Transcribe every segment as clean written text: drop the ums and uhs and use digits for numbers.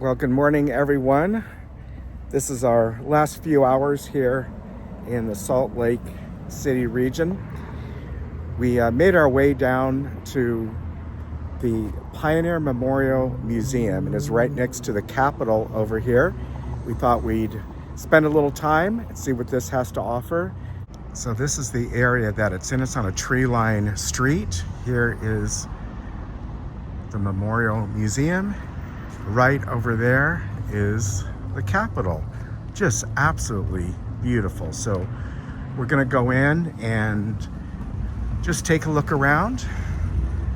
Well, good morning, everyone. This is our last few hours here in the Salt Lake City region. We made our way down to the Pioneer Memorial Museum, and it's right next to the Capitol over here. We thought we'd spend a little time and see what this has to offer. So this is the area that it's in. It's on a tree-lined street. Here is the Memorial Museum. Right over there is the Capitol. Just absolutely beautiful. So we're gonna go in and just take a look around,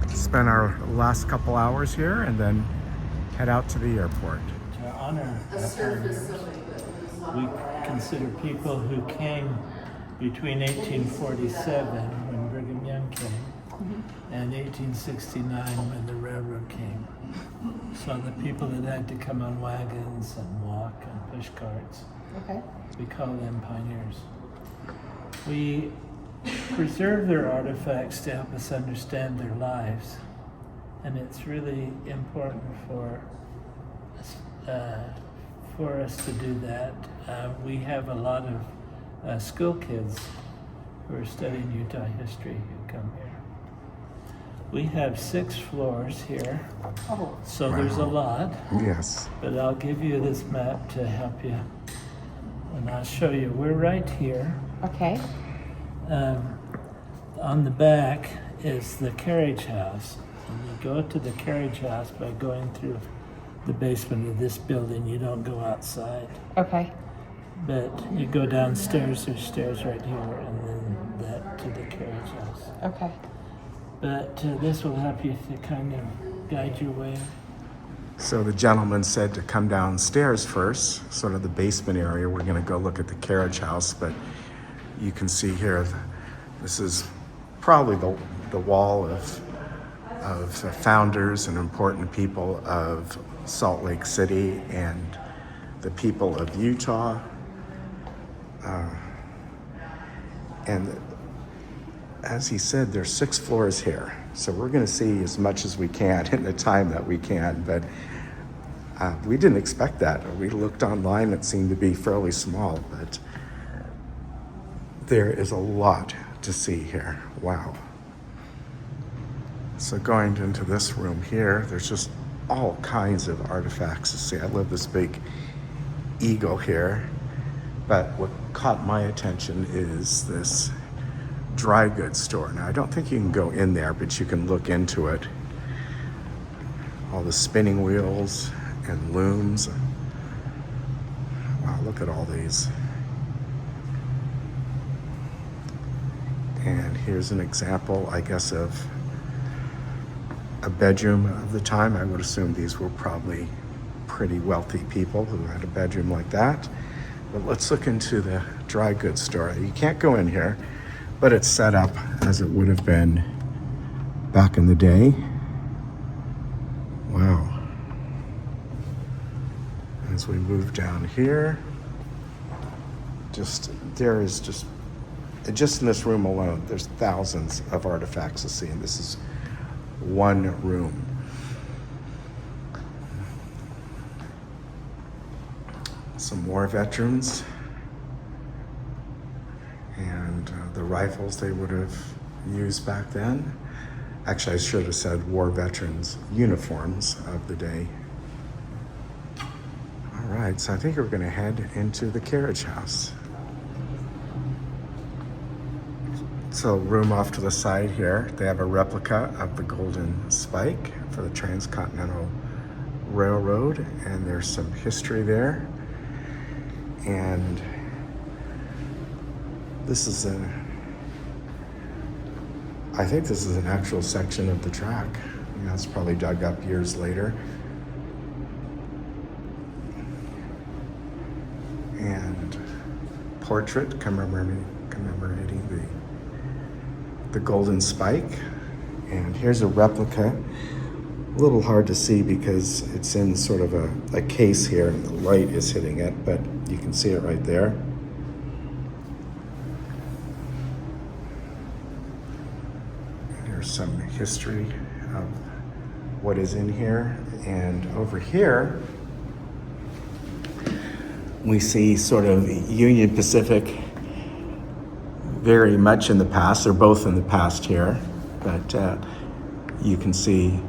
spend our last couple hours here, and then head out to the airport. To honor our pioneers, we consider people who came between 1847, when Brigham Young came, and 1869, when the railroad came. So the people that had to come on wagons and walk and push carts, we call them pioneers. We preserve their artifacts to help us understand their lives, and it's really important for us to do that. We have a lot of school kids who are studying Utah history who come here. We have 6 floors here, so there's a lot. Yes. But I'll give you this map to help you, and I'll show you. We're right here. Okay. On the back is the carriage house. And you go to the carriage house by going through the basement of this building. You don't go outside. Okay. But you go downstairs, there's stairs right here, and then that to the carriage house. Okay. But this will help you to kind of guide your way. So the gentleman said to come downstairs first, sort of the basement area. We're gonna go look at the carriage house, but you can see here, this is probably the wall of founders and important people of Salt Lake City and the people of Utah. And as he said, there's 6 floors here. So we're gonna see as much as we can in the time that we can, but we didn't expect that. We looked online, it seemed to be fairly small, but there is a lot to see here. Wow. So going into this room here, there's just all kinds of artifacts to see. I love this big eagle here, but what caught my attention is this dry goods store. Now, I don't think you can go in there, but you can look into it. All the spinning wheels and looms. Wow, look at all these. And here's an example, I guess, of a bedroom of the time. I would assume these were probably pretty wealthy people who had a bedroom like that. But let's look into the dry goods store. You can't go in here, but it's set up as it would have been back in the day. Wow. As we move down here, there is just in this room alone, there's thousands of artifacts to see, and this is one room. Some more veterans and the rifles they would have used back then. Actually, I should have said war veterans uniforms of the day. All right, so I think we're gonna head into the carriage house. So room off to the side here, they have a replica of the Golden Spike for the Transcontinental Railroad, and there's some history there. And I think this is an actual section of the track. You know, it's probably dug up years later. And portrait commemorating the Golden Spike. And here's a replica. A little hard to see because it's in sort of a case here and the light is hitting it, but you can see it right there. There's some history of what is in here. And over here, We see sort of Union Pacific very much in the past. They're both in the past here, but you can see,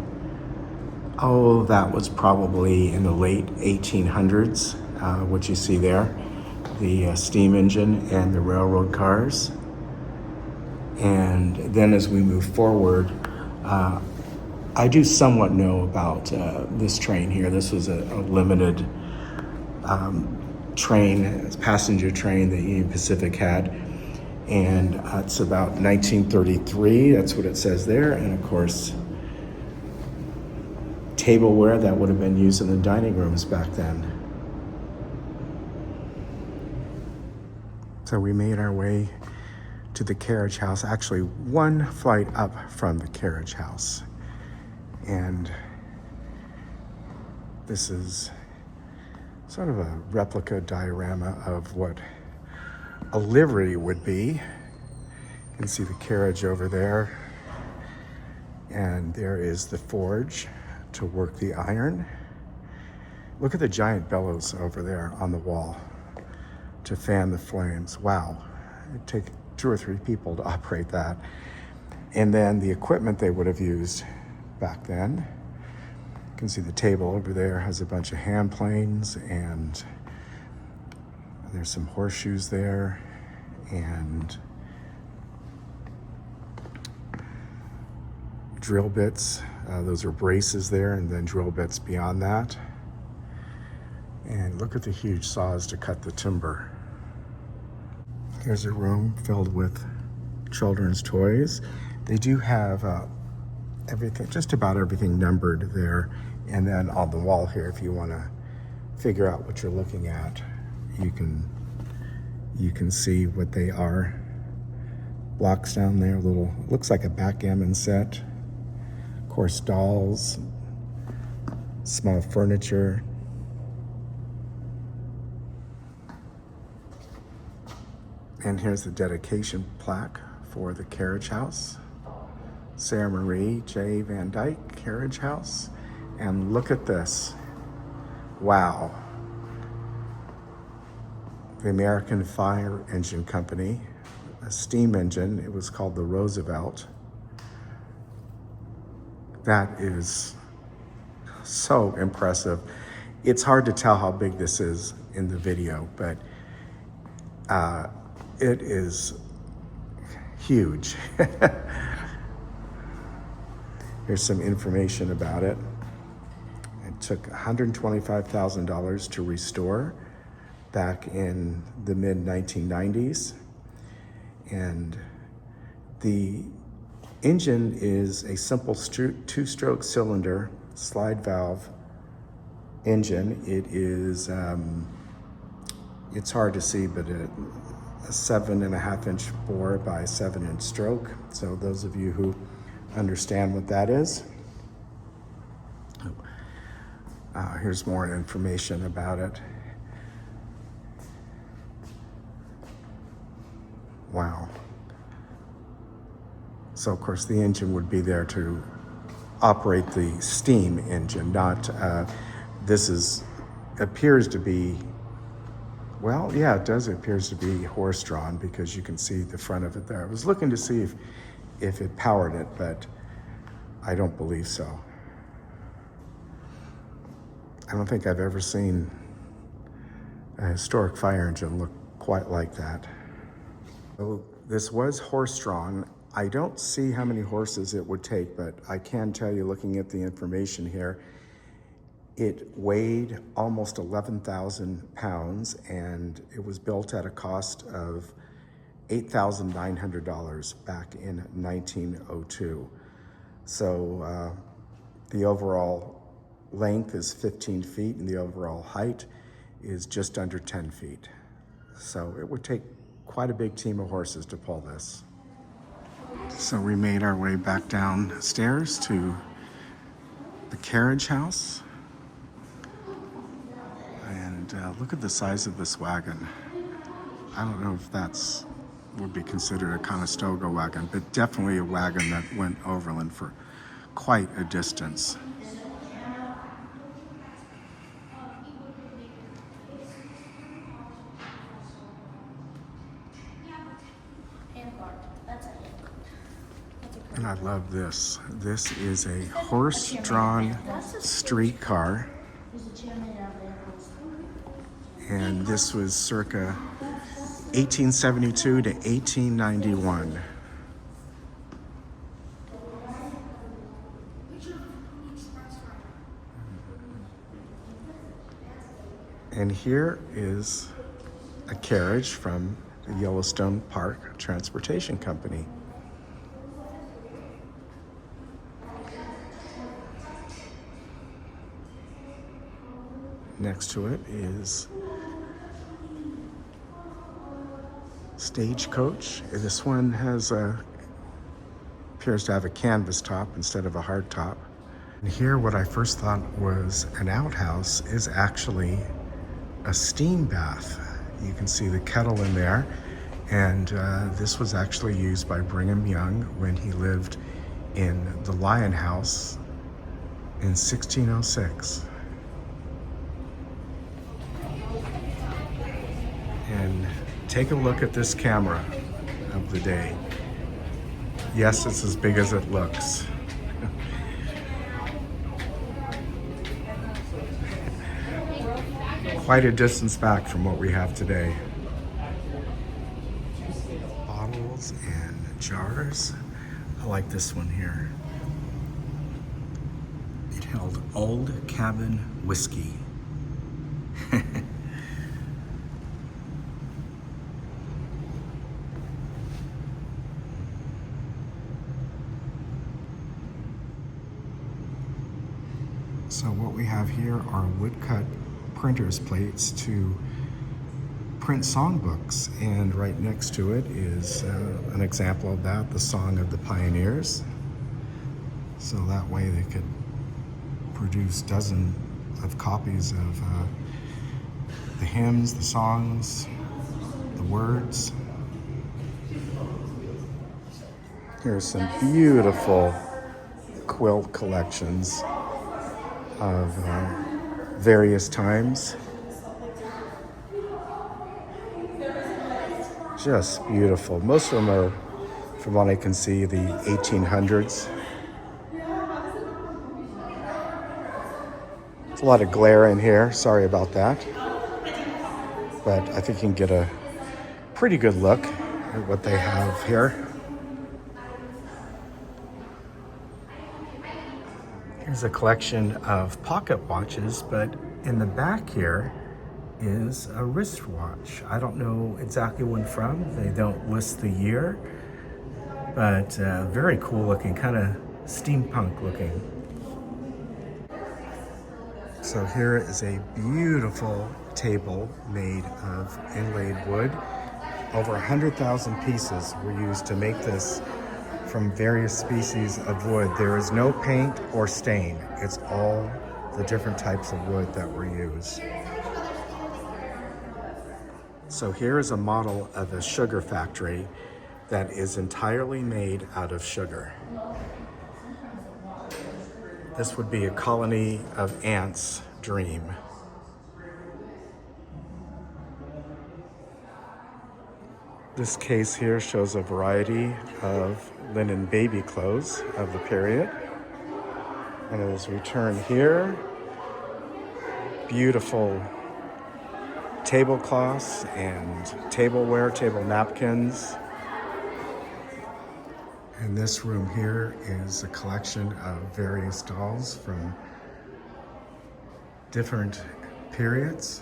oh, that was probably in the late 1800s, what you see there, the steam engine and the railroad cars. And then as we move forward, I do somewhat know about this train here. This was a limited train, passenger train that Union Pacific had. And it's about 1933, that's what it says there. And of course, tableware that would have been used in the dining rooms back then. So we made our way to the carriage house, actually one flight up from the carriage house. And this is sort of a replica diorama of what a livery would be. You can see the carriage over there. And there is the forge to work the iron. Look at the giant bellows over there on the wall to fan the flames. Wow, it'd take 2 or 3 people to operate that. And then the equipment they would have used back then. You can see the table over there has a bunch of hand planes, and there's some horseshoes there, and drill bits. Those are braces there, and then drill bits beyond that. And look at the huge saws to cut the timber. Here's a room filled with children's toys. They do have everything, just about everything numbered there. And then on the wall here, if you want to figure out what you're looking at, you can see what they are. Blocks down there, little, looks like a backgammon set. Of course, dolls, small furniture. And here's the dedication plaque for the carriage house. Sarah Marie J. Van Dyke Carriage House. And look at this. Wow. The American Fire Engine Company, a steam engine. It was called the Roosevelt. That is so impressive. It's hard to tell how big this is in the video, but it is huge. Here's some information about it. It took $125,000 to restore back in the mid-1990s. And the engine is a simple 2-stroke cylinder slide valve engine. It is, it's hard to see, but a 7.5-inch bore by 7-inch stroke. So those of you who understand what that is. Here's more information about it. Wow. So of course the engine would be there to operate the steam engine, not, appears to be, well, yeah, it does. It appears to be horse-drawn because you can see the front of it there. I was looking to see if it powered it, but I don't believe so. I don't think I've ever seen a historic fire engine look quite like that. So this was horse-drawn. I don't see how many horses it would take, but I can tell you, looking at the information here, it weighed almost 11,000 pounds, and it was built at a cost of $8,900 back in 1902. So the overall length is 15 feet, and the overall height is just under 10 feet. So it would take quite a big team of horses to pull this. So we made our way back downstairs to the carriage house. And look at the size of this wagon. I don't know if that's would be considered a Conestoga wagon, but definitely a wagon that went overland for quite a distance. And I love this. This is a horse-drawn streetcar. And this was circa 1872 to 1891. And here is a carriage from the Yellowstone Park Transportation Company. Next to it is Stagecoach. This one appears to have a canvas top instead of a hard top. And here, what I first thought was an outhouse is actually a steam bath. You can see the kettle in there, and this was actually used by Brigham Young when he lived in the Lion House in 1606. And take a look at this camera of the day. Yes, it's as big as it looks. Quite a distance back from what we have today. Bottles and jars. I like this one here. It held Old Cabin whiskey. So what we have here are woodcut printer's plates to print songbooks, and right next to it is an example of that, the Song of the Pioneers. So that way they could produce dozens of copies of the hymns, the songs, the words. Here's some beautiful quilt collections of various times. Just beautiful. Most of them are, from what I can see, the 1800s. There's a lot of glare in here, sorry about that. But I think you can get a pretty good look at what they have here. Here's a collection of pocket watches, but in the back here is a wristwatch. I don't know exactly when from. They don't list the year, but very cool looking, kind of steampunk looking. So here is a beautiful table made of inlaid wood. Over 100,000 pieces were used to make this from various species of wood. There is no paint or stain. It's all the different types of wood that were used. So here is a model of a sugar factory that is entirely made out of sugar. This would be a colony of ants' dream. This case here shows a variety of linen baby clothes of the period. And it is returned here. Beautiful tablecloths and tableware, table napkins. And this room here is a collection of various dolls from different periods.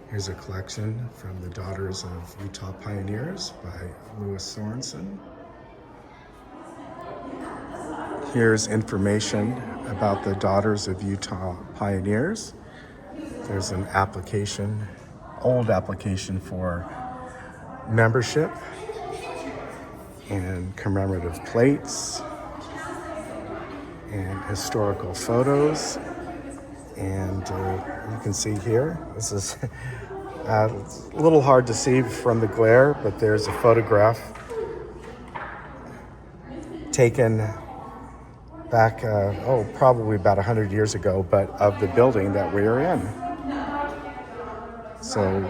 Here's a collection from the Daughters of Utah Pioneers by Louis Sorensen. Here's information about the Daughters of Utah Pioneers. There's an application, old application for membership, and commemorative plates, and historical photos. And you can see here, this is it's a little hard to see from the glare, but there's a photograph taken back, probably about 100 years ago, but of the building that we are in. So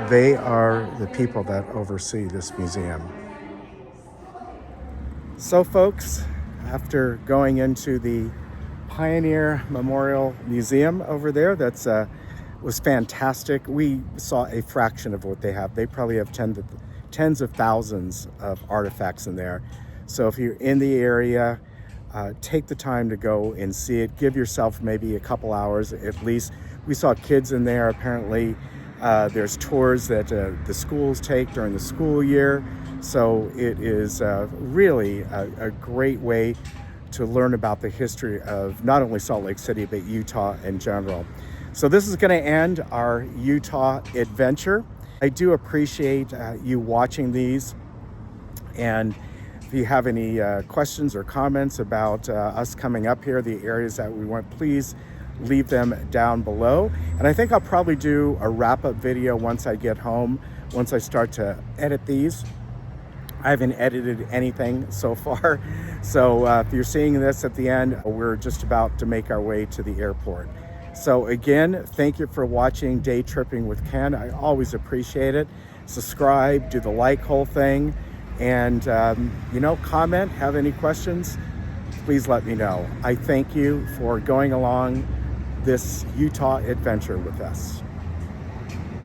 they are the people that oversee this museum. So folks, after going into the Pioneer Memorial Museum over there, that's was fantastic. We saw a fraction of what they have. They probably have tens of thousands of artifacts in there. So if you're in the area, take the time to go and see it. Give yourself maybe a couple hours at least. We saw kids in there. Apparently there's tours that the schools take during the school year. So it is really a great way to learn about the history of not only Salt Lake City, but Utah in general. So this is going to end our Utah adventure. I do appreciate you watching these. And if you have any questions or comments about us coming up here, the areas that we went, please leave them down below. And I think I'll probably do a wrap-up video once I get home, once I start to edit these. I haven't edited anything so far. So if you're seeing this at the end, we're just about to make our way to the airport. So again, thank you for watching Day Tripping with Ken. I always appreciate it. Subscribe, do the like whole thing, and comment, have any questions, please let me know. I thank you for going along this Utah adventure with us.